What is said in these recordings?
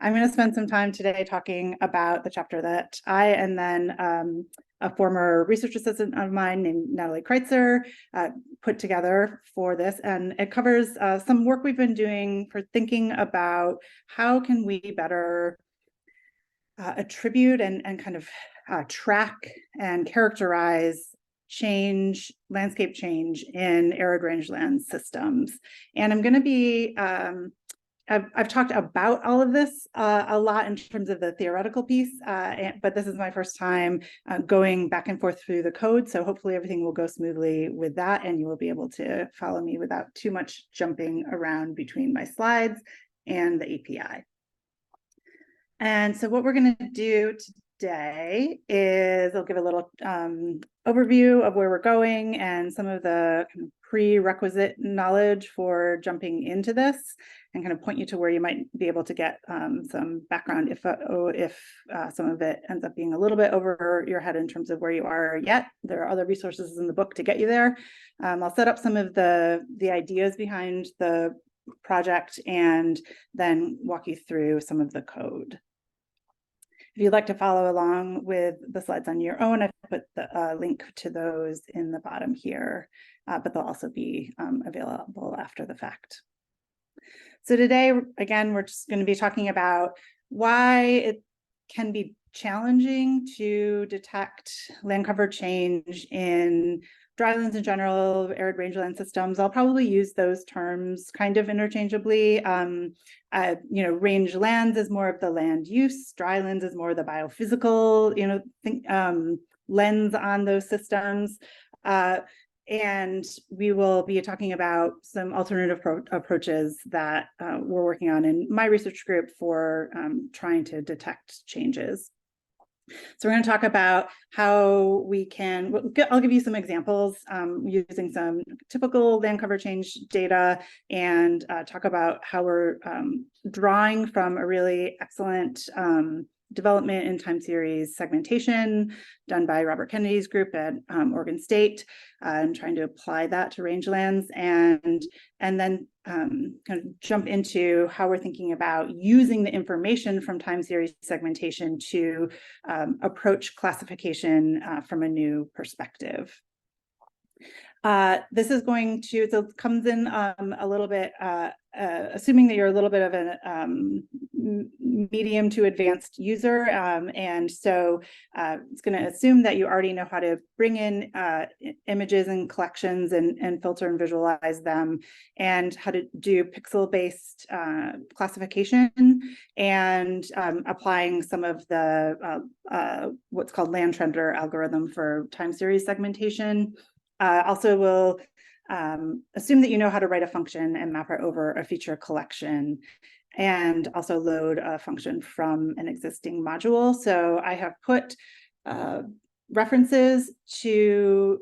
I'm going to spend some time today talking about the chapter that I and then a former research assistant of mine named Natalie Kreitzer put together for this. And it covers some work we've been doing for thinking about how can we better attribute and kind of track and characterize landscape change in arid rangeland systems. And I'm going to be I've talked about all of this a lot in terms of the theoretical piece, but this is my first time going back and forth through the code. So hopefully everything will go smoothly with that and you will be able to follow me without too much jumping around between my slides and the API. And so what we're going to do today is I'll give a little overview of where we're going and some of the kind of prerequisite knowledge for jumping into this, and kind of point you to where you might be able to get some background if some of it ends up being a little bit over your head in terms of where you are yet. There are other resources in the book to get you there. I'll set up some of the ideas behind the project and then walk you through some of the code. If you'd like to follow along with the slides on your own, I've put the link to those in the bottom here, but they'll also be available after the fact. So today, again, we're just going to be talking about why it can be challenging to detect land cover change in drylands in general, arid rangeland systems. I'll probably use those terms kind of interchangeably. Rangelands is more of the land use, drylands is more of the biophysical, lens on those systems. And we will be talking about some alternative approaches that we're working on in my research group for trying to detect changes. So we're going to talk about how we can, I'll give you some examples using some typical land cover change data and talk about how we're drawing from a really excellent development in time series segmentation done by Robert Kennedy's group at Oregon State, and trying to apply that to rangelands, and then kind of jump into how we're thinking about using the information from time series segmentation to approach classification from a new perspective. This is going to, so it comes in a little bit, assuming that you're a little bit of a medium to advanced user. And so it's going to assume that you already know how to bring in images and collections and filter and visualize them, and how to do pixel-based classification and applying some of the what's called land trender algorithm for time series segmentation. Also will assume that you know how to write a function and map it over a feature collection, and also load a function from an existing module. So I have put references to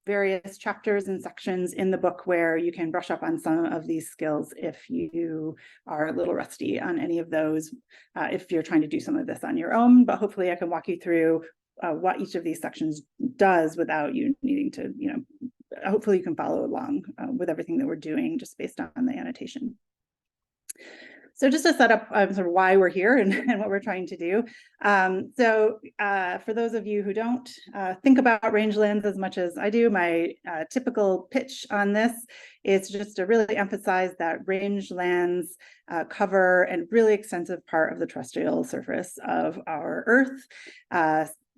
various chapters and sections in the book where you can brush up on some of these skills if you are a little rusty on any of those, if you're trying to do some of this on your own. But hopefully I can walk you through what each of these sections does without you needing to, hopefully you can follow along with everything that we're doing just based on the annotation. So just to set up sort of why we're here and what we're trying to do. For those of you who don't think about rangelands as much as I do, my typical pitch on this is just to really emphasize that rangelands cover a really extensive part of the terrestrial surface of our Earth.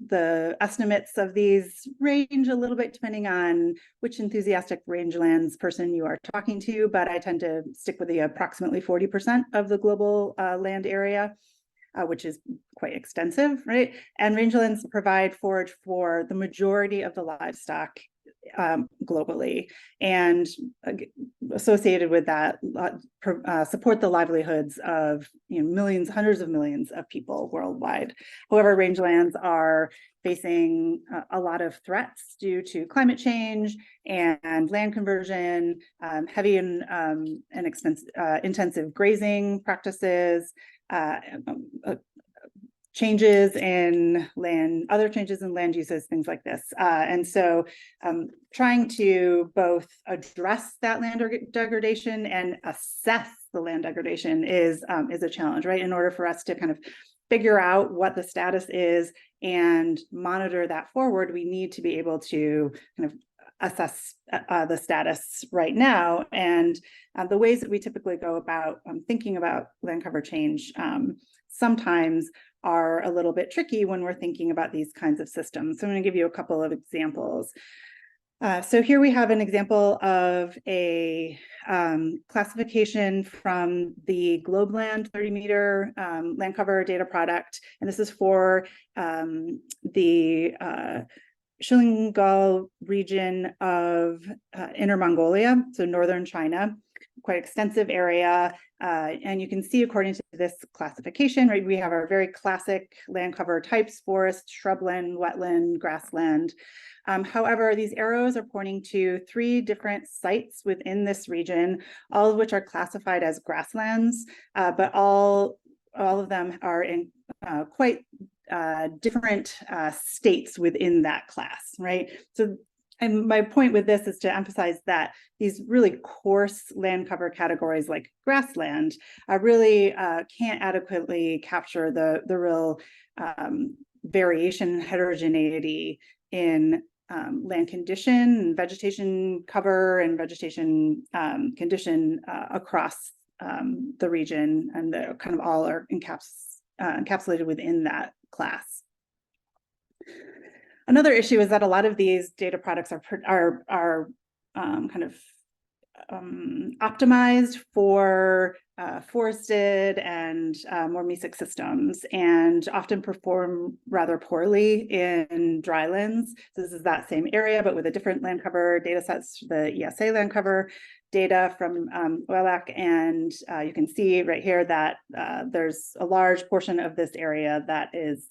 The estimates of these range a little bit depending on which enthusiastic rangelands person you are talking to, but I tend to stick with the approximately 40% of the global land area, which is quite extensive, right? And rangelands provide forage for the majority of the livestock globally, and associated with that, support the livelihoods of millions, hundreds of millions of people worldwide. However, rangelands are facing a lot of threats due to climate change and land conversion, heavy and intensive grazing practices, changes in land, other changes in land uses, things like this. And so trying to both address that land degradation and assess the land degradation is a challenge, right? In order for us to kind of figure out what the status is and monitor that forward, we need to be able to kind of assess the status right now. And the ways that we typically go about thinking about land cover change sometimes are a little bit tricky when we're thinking about these kinds of systems. So I'm going to give you a couple of examples. So here we have an example of a classification from the Globeland 30-meter land cover data product. And this is for the Xilingao region of Inner Mongolia, so northern China, quite extensive area. And you can see, according to this classification, right, we have our very classic land cover types: forest, shrubland, wetland, grassland. However, these arrows are pointing to 3 different sites within this region, all of which are classified as grasslands, but all of them are in quite different states within that class, right? So, and my point with this is to emphasize that these really coarse land cover categories like grassland really can't adequately capture the real variation and heterogeneity in land condition, vegetation cover, and vegetation condition across the region, and the kind of all are encapsulated within that class. Another issue is that a lot of these data products are kind of optimized for forested and more mesic systems, and often perform rather poorly in drylands. So this is that same area, but with a different land cover data sets, the ESA land cover data from OELAC, and you can see right here that there's a large portion of this area that is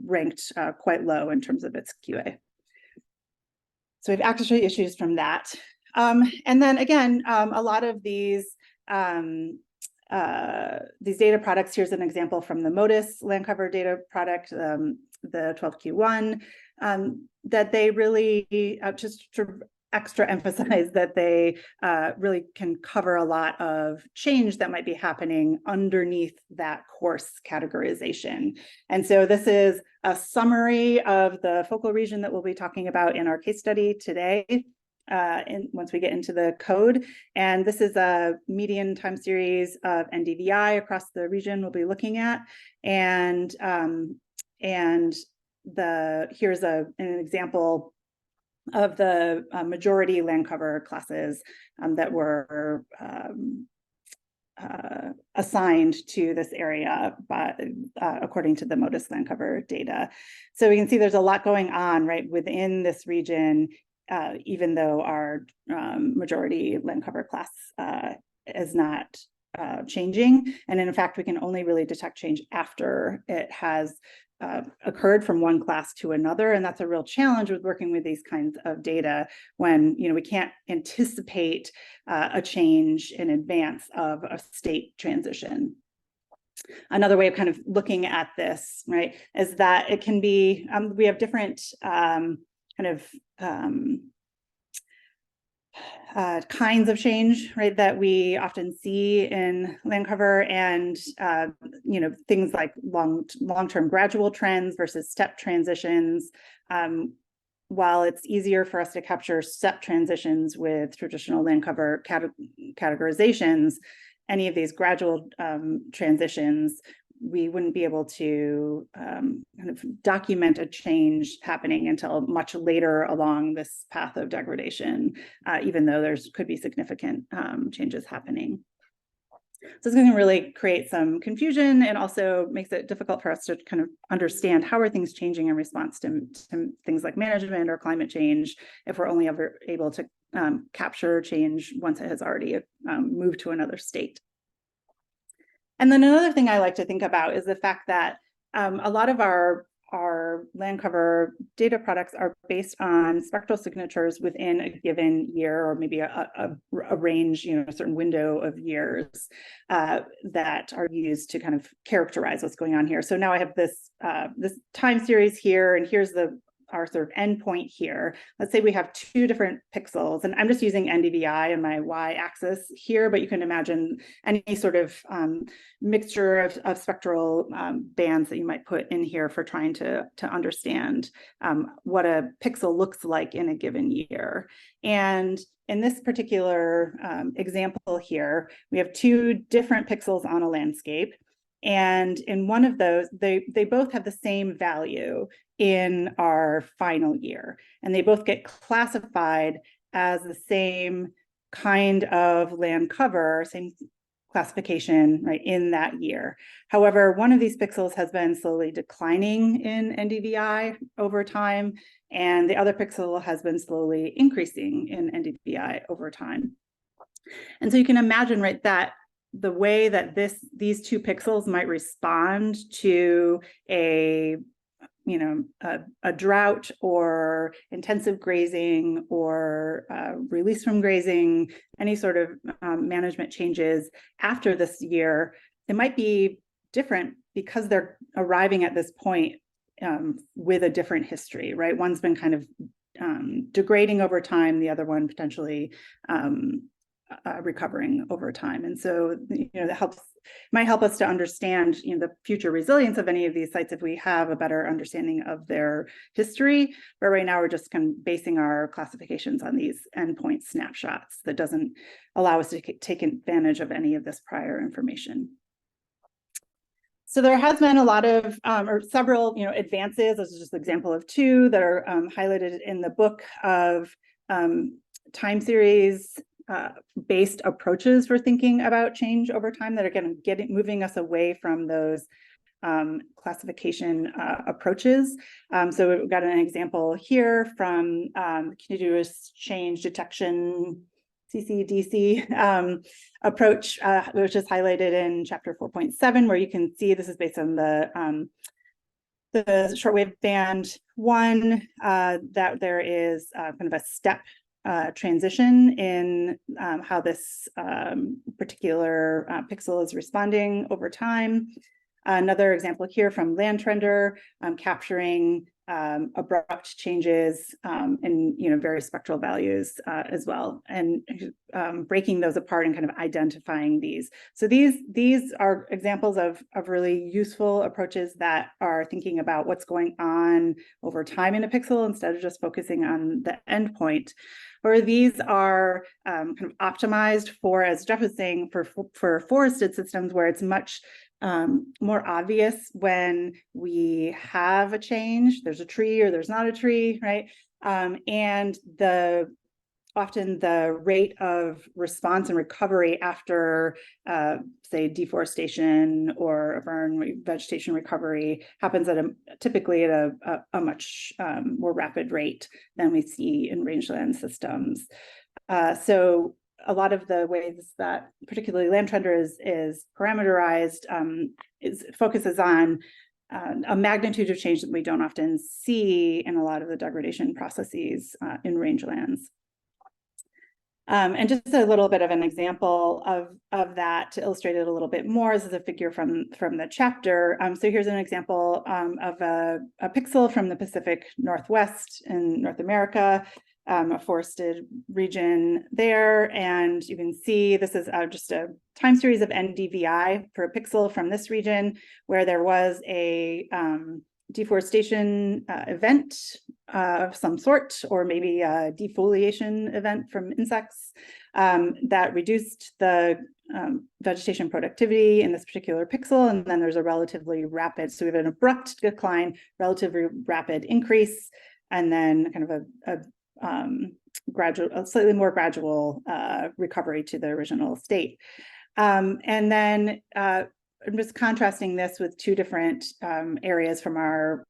ranked quite low in terms of its QA. So we have accuracy issues from that. And then again, a lot of these data products, here's an example from the MODIS land cover data product, the 12Q1, that they really just sort of extra emphasize that they really can cover a lot of change that might be happening underneath that coarse categorization. And so this is a summary of the focal region that we'll be talking about in our case study today. Once we get into the code. And this is a median time series of NDVI across the region we'll be looking at. And here's an example of the majority land cover classes that were assigned to this area according to the MODIS land cover data. So we can see there's a lot going on right within this region, even though our majority land cover class is not changing. And in fact, we can only really detect change after it has occurred from one class to another. And that's a real challenge with working with these kinds of data when we can't anticipate a change in advance of a state transition. Another way of kind of looking at this, right, is that it can be, we have different kinds of change, right, that we often see in land cover, and things like long-term gradual trends versus step transitions. While it's easier for us to capture step transitions with traditional land cover categorizations, any of these gradual transitions, we wouldn't be able to kind of document a change happening until much later along this path of degradation, even though there could be significant changes happening. So it's going to really create some confusion, and also makes it difficult for us to kind of understand how are things changing in response to things like management or climate change if we're only ever able to capture change once it has already moved to another state. And then another thing I like to think about is the fact that a lot of our our land cover data products are based on spectral signatures within a given year, or maybe a range, a certain window of years that are used to kind of characterize what's going on here. So now I have this time series here, and here's our sort of endpoint here. Let's say we have two different pixels, and I'm just using NDVI on my y-axis here, but you can imagine any sort of mixture of spectral bands that you might put in here for trying to understand what a pixel looks like in a given year. And in this particular example here, we have two different pixels on a landscape. And in one of those, they both have the same value in our final year, and they both get classified as the same kind of land cover, same classification, right, in that year. However, one of these pixels has been slowly declining in NDVI over time, and the other pixel has been slowly increasing in NDVI over time. And so you can imagine, right, that the way that these two pixels might respond to a drought or intensive grazing or release from grazing, any sort of management changes after this year, it might be different because they're arriving at this point with a different history, right? One's been kind of degrading over time, the other one potentially recovering over time. And so, that might help us to understand, the future resilience of any of these sites if we have a better understanding of their history. But right now, we're just kind of basing our classifications on these endpoint snapshots. That doesn't allow us to take advantage of any of this prior information. So there has been a lot of, or several, advances. This is just an example of two that are highlighted in the book of time series based approaches for thinking about change over time that are moving us away from those classification approaches. So we've got an example here from continuous change detection CCDC approach, which is highlighted in chapter 4.7, where you can see this is based on the shortwave band 1, that there is kind of a step transition in how this particular pixel is responding over time. Another example here from Landtrender, capturing abrupt changes in various spectral values as well, and breaking those apart and kind of identifying these. So these are examples of really useful approaches that are thinking about what's going on over time in a pixel instead of just focusing on the endpoint. Or these are kind of optimized for, as Jeff was saying, for forested systems where it's much more obvious when we have a change, there's a tree or there's not a tree, right? And often the rate of response and recovery after, say, deforestation or a burn vegetation recovery happens typically at a much more rapid rate than we see in rangeland systems. So a lot of the ways that particularly Landtrender is parameterized focuses on a magnitude of change that we don't often see in a lot of the degradation processes in rangelands. And just a little bit of an example of that to illustrate it a little bit more. This is a figure from the chapter. So here's an example of a pixel from the Pacific Northwest in North America, a forested region there. And you can see this is just a time series of NDVI for a pixel from this region where there was a deforestation event of some sort, or maybe a defoliation event from insects that reduced the vegetation productivity in this particular pixel. And then there's a relatively rapid, so we have an abrupt decline, relatively rapid increase, and then kind of a slightly more gradual recovery to the original state. And then I'm just contrasting this with two different areas from our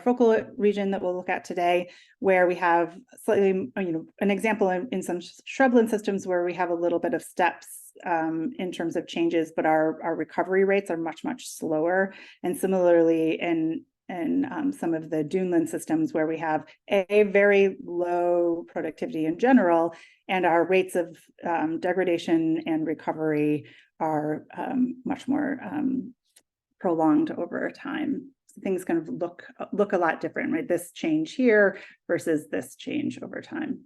focal region that we'll look at today, where we have slightly, an example in some shrubland systems where we have a little bit of steps in terms of changes, but our recovery rates are much, much slower. And similarly, in some of the duneland systems where we have a very low productivity in general, and our rates of degradation and recovery are much more prolonged over time. So things kind of look a lot different, right? This change here versus this change over time.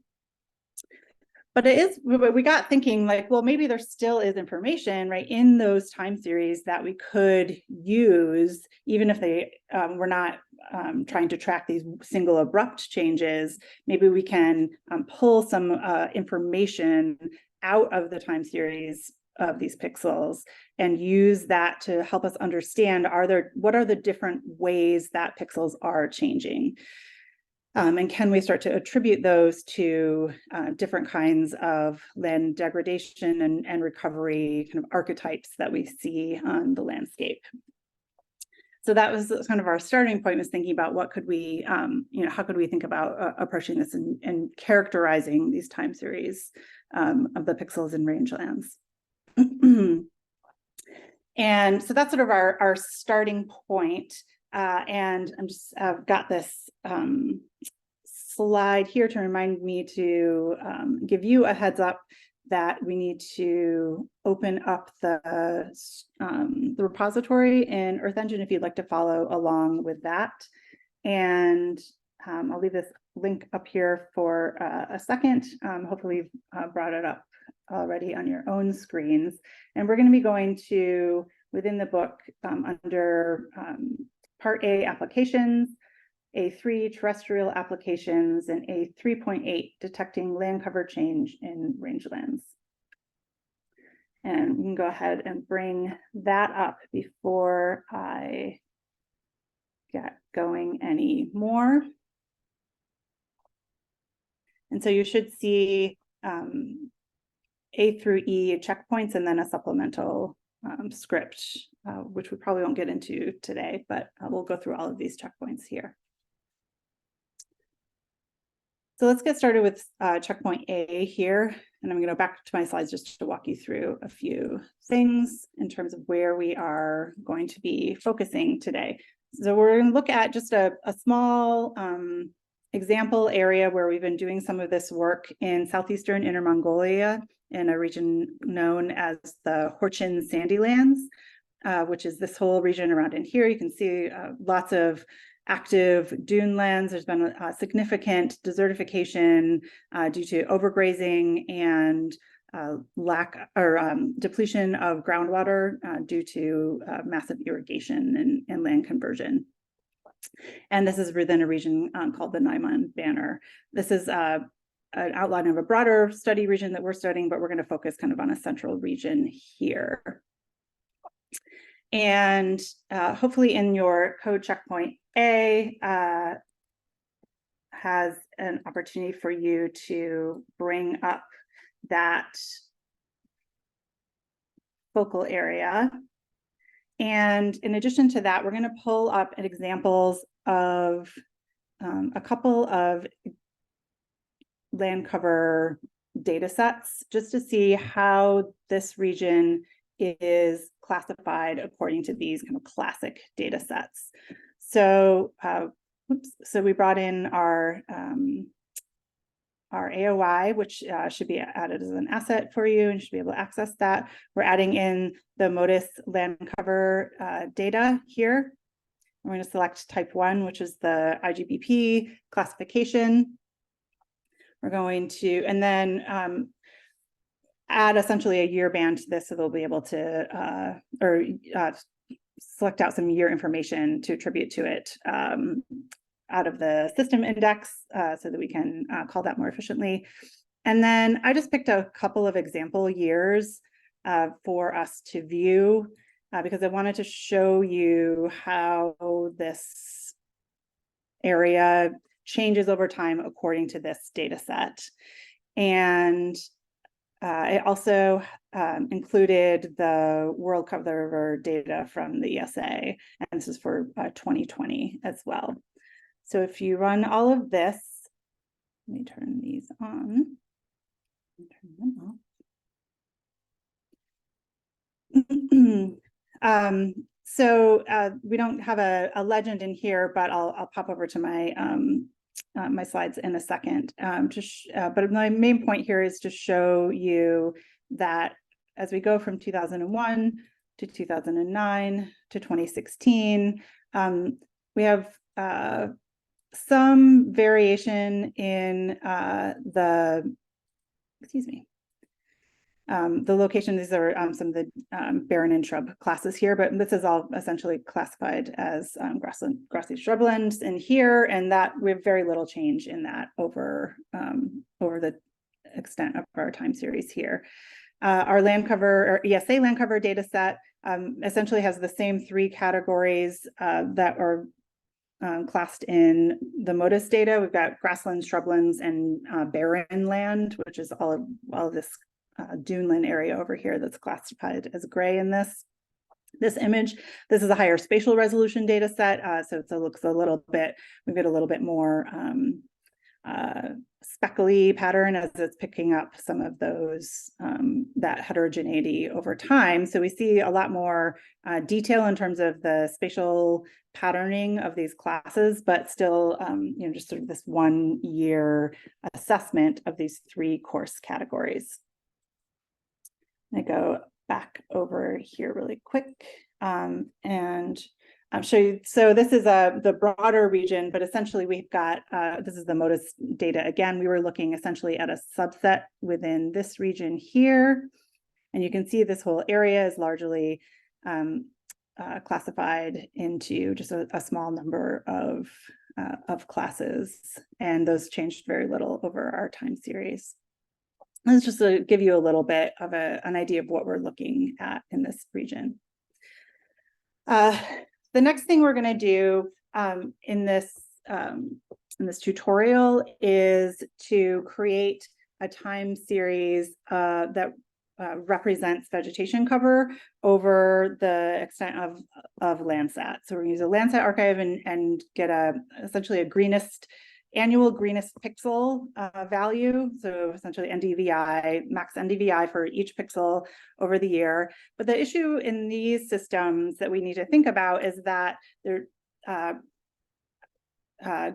But we got thinking like, well, maybe there still is information, right, in those time series that we could use, even if they we're not trying to track these single abrupt changes. Maybe we can pull some information out of the time series of these pixels and use that to help us understand, what are the different ways that pixels are changing? And can we start to attribute those to different kinds of land degradation and recovery kind of archetypes that we see on the landscape? So that was kind of our starting point, was thinking about what could we, how could we think about approaching this and characterizing these time series of the pixels in rangelands. And so that's sort of our starting point. And I'm just got this slide here to remind me to give you a heads up that we need to open up the repository in Earth Engine if you'd like to follow along with that. And I'll leave this link up here for a second. Hopefully you've brought it up already on your own screens. And we're going to be going to, within the book, under Part A, Applications, A3, Terrestrial Applications, and A3.8, Detecting Land Cover Change in Rangelands. And we can go ahead and bring that up before I get going any more. And so you should see A through E checkpoints and then a supplemental script, which we probably won't get into today, but we'll go through all of these checkpoints here. So let's get started with checkpoint A here. And I'm going to go back to my slides just to walk you through a few things in terms of where we are going to be focusing today. So we're going to look at just a small example area where we've been doing some of this work in southeastern Inner Mongolia in a region known as the Horchin Sandylands, which is this whole region around in here. You can see lots of active dune lands. There's been a significant desertification due to overgrazing and lack or depletion of groundwater due to massive irrigation and land conversion. And this is within a region called the Naiman Banner. This is an outline of a broader study region that we're studying, but we're going to focus kind of on a central region here. And hopefully in your code checkpoint A has an opportunity for you to bring up that focal area. And in addition to that, we're going to pull up examples of a couple of land cover data sets just to see how this region is classified according to these kind of classic data sets. So, so we brought in our AOI, which should be added as an asset for you, and you should be able to access that. We're adding in the MODIS land cover data here. I'm going to select type 1, which is the IGBP classification. We're going to, and then add essentially a year band to this, so they'll be able to select out some year information to attribute to it out of the system index so that we can call that more efficiently. And then I just picked a couple of example years for us to view because I wanted to show you how this area changes over time according to this data set. And it also included the world cover data from the ESA, and this is for 2020 as well. So if you run all of this, let me turn these on, turn them off. So we don't have a legend in here, but I'll pop over to my my slides in a second. But my main point here is to show you that as we go from 2001 to 2009 to 2016, we have some variation in the location. These are some of the barren and shrub classes here, but this is all essentially classified as grassy shrublands in here, and that we have very little change in that over the extent of our time series here. Our land cover, or ESA land cover data set essentially has the same three categories that are classed in the MODIS data. We've got grasslands, shrublands, and barren land, which is all of this duneland area over here that's classified as gray in this image. This is a higher spatial resolution data set, so it looks a little bit, we get a little bit more speckly pattern as it's picking up some of those that heterogeneity over time. So we see a lot more detail in terms of the spatial patterning of these classes, but still, just sort of this 1 year assessment of these three course categories. I go back over here really quick and I'll show you. So this is the broader region, but essentially we've got, this is the MODIS data. Again, we were looking essentially at a subset within this region here. And you can see this whole area is largely classified into just a small number of classes. And those changed very little over our time series. Let's just give you a little bit of an idea of what we're looking at in this region. The next thing we're going to do in this tutorial is to create a time series that represents vegetation cover over the extent of Landsat. So we're going to use a Landsat archive and get essentially a annual greenest pixel value. So essentially NDVI, max NDVI for each pixel over the year. But the issue in these systems that we need to think about is that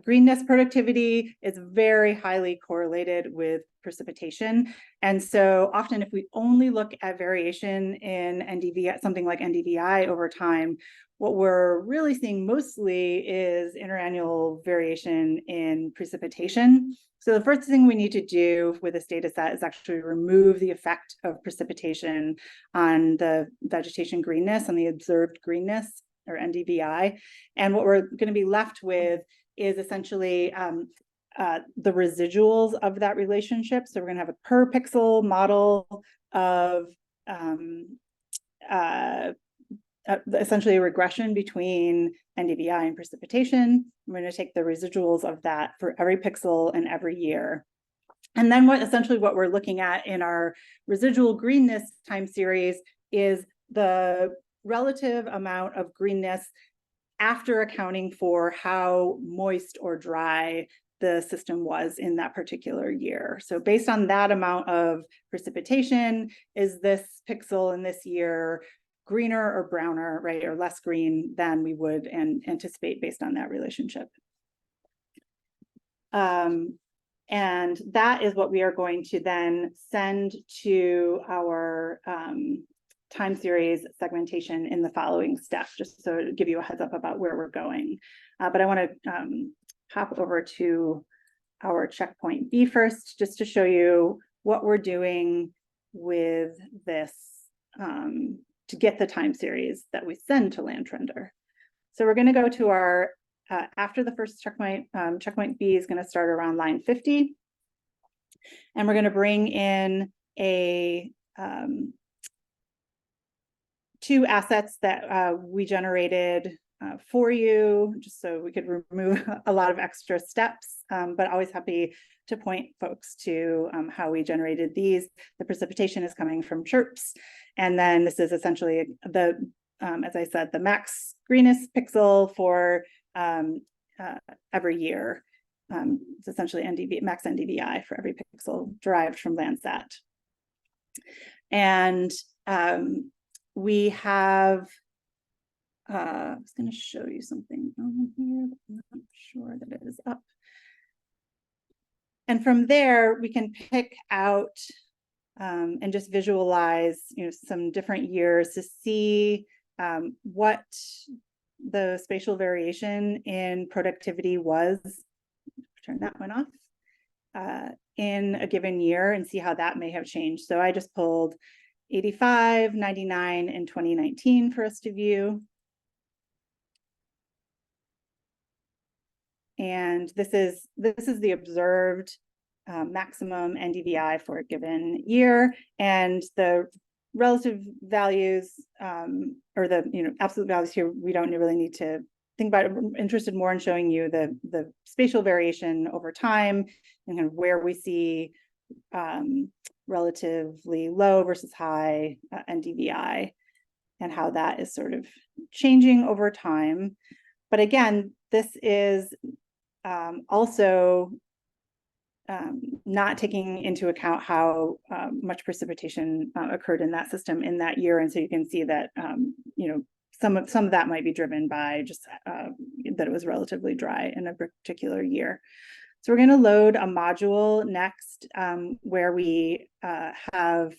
greenness productivity is very highly correlated with precipitation. And so often if we only look at variation in NDVI, something like NDVI over time, what we're really seeing mostly is interannual variation in precipitation. So the first thing we need to do with this data set is actually remove the effect of precipitation on the vegetation greenness and the observed greenness, or NDVI. And what we're going to be left with is essentially the residuals of that relationship. So we're going to have a per pixel model of essentially a regression between NDVI and precipitation. We're going to take the residuals of that for every pixel and every year. And then essentially what we're looking at in our residual greenness time series is the relative amount of greenness after accounting for how moist or dry the system was in that particular year. So based on that amount of precipitation, is this pixel in this year greener or browner, right, or less green than we would anticipate based on that relationship. And that is what we are going to then send to our time series segmentation in the following steps, just so to give you a heads up about where we're going. But I want to hop over to our checkpoint B first, just to show you what we're doing with this to get the time series that we send to Landtrender. So we're going to go to our, after the first checkpoint, checkpoint B is going to start around line 50. And we're going to bring in two assets that we generated for you, just so we could remove a lot of extra steps, but always happy to point folks to how we generated these. The precipitation is coming from chirps. And then this is essentially the, as I said, the max greenest pixel for every year. It's essentially max NDVI for every pixel derived from Landsat. And we have I was going to show you something on here, but I'm not sure that it is up. And from there, we can pick out and just visualize, some different years to see what the spatial variation in productivity was. Turn that one off. In a given year and see how that may have changed. So I just pulled 85, 99, and 2019 for us to view. And this is the observed maximum NDVI for a given year, and the relative values or the absolute values here we don't really need to think about. I'm interested more in showing you the spatial variation over time and kind of where we see relatively low versus high NDVI and how that is sort of changing over time. But again, this is also not taking into account how much precipitation occurred in that system in that year. And so you can see that, some of that might be driven by just that it was relatively dry in a particular year. So we're going to load a module next where we have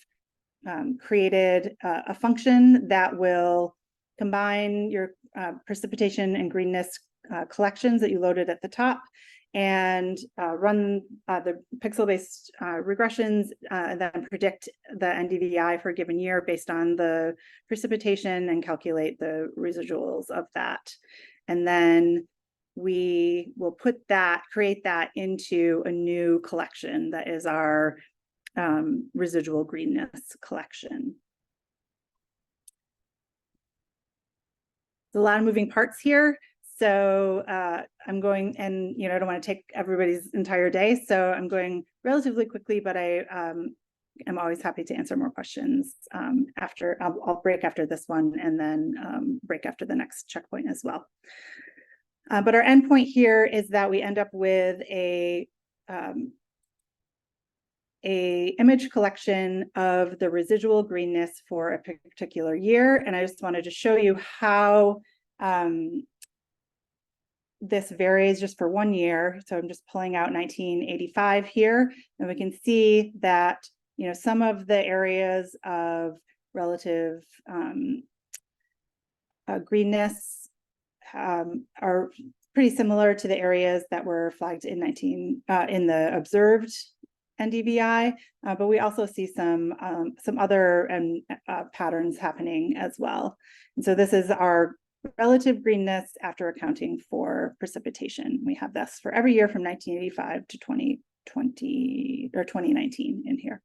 created a function that will combine your precipitation and greenness collections that you loaded at the top and run the pixel-based regressions and then predict the NDVI for a given year based on the precipitation and calculate the residuals of that. And then we will create that into a new collection that is our residual greenness collection. There's a lot of moving parts here. So I'm going, and I don't want to take everybody's entire day, so I'm going relatively quickly, but I am always happy to answer more questions after. I'll break after this one and then break after the next checkpoint as well. But our endpoint here is that we end up with a image collection of the residual greenness for a particular year. And I just wanted to show you how this varies just for 1 year. So I'm just pulling out 1985 here, and we can see that, some of the areas of relative greenness are pretty similar to the areas that were flagged in the observed NDVI, but we also see some other patterns happening as well. And so this is our relative greenness after accounting for precipitation. We have this for every year from 1985 to 2020 or 2019 in here.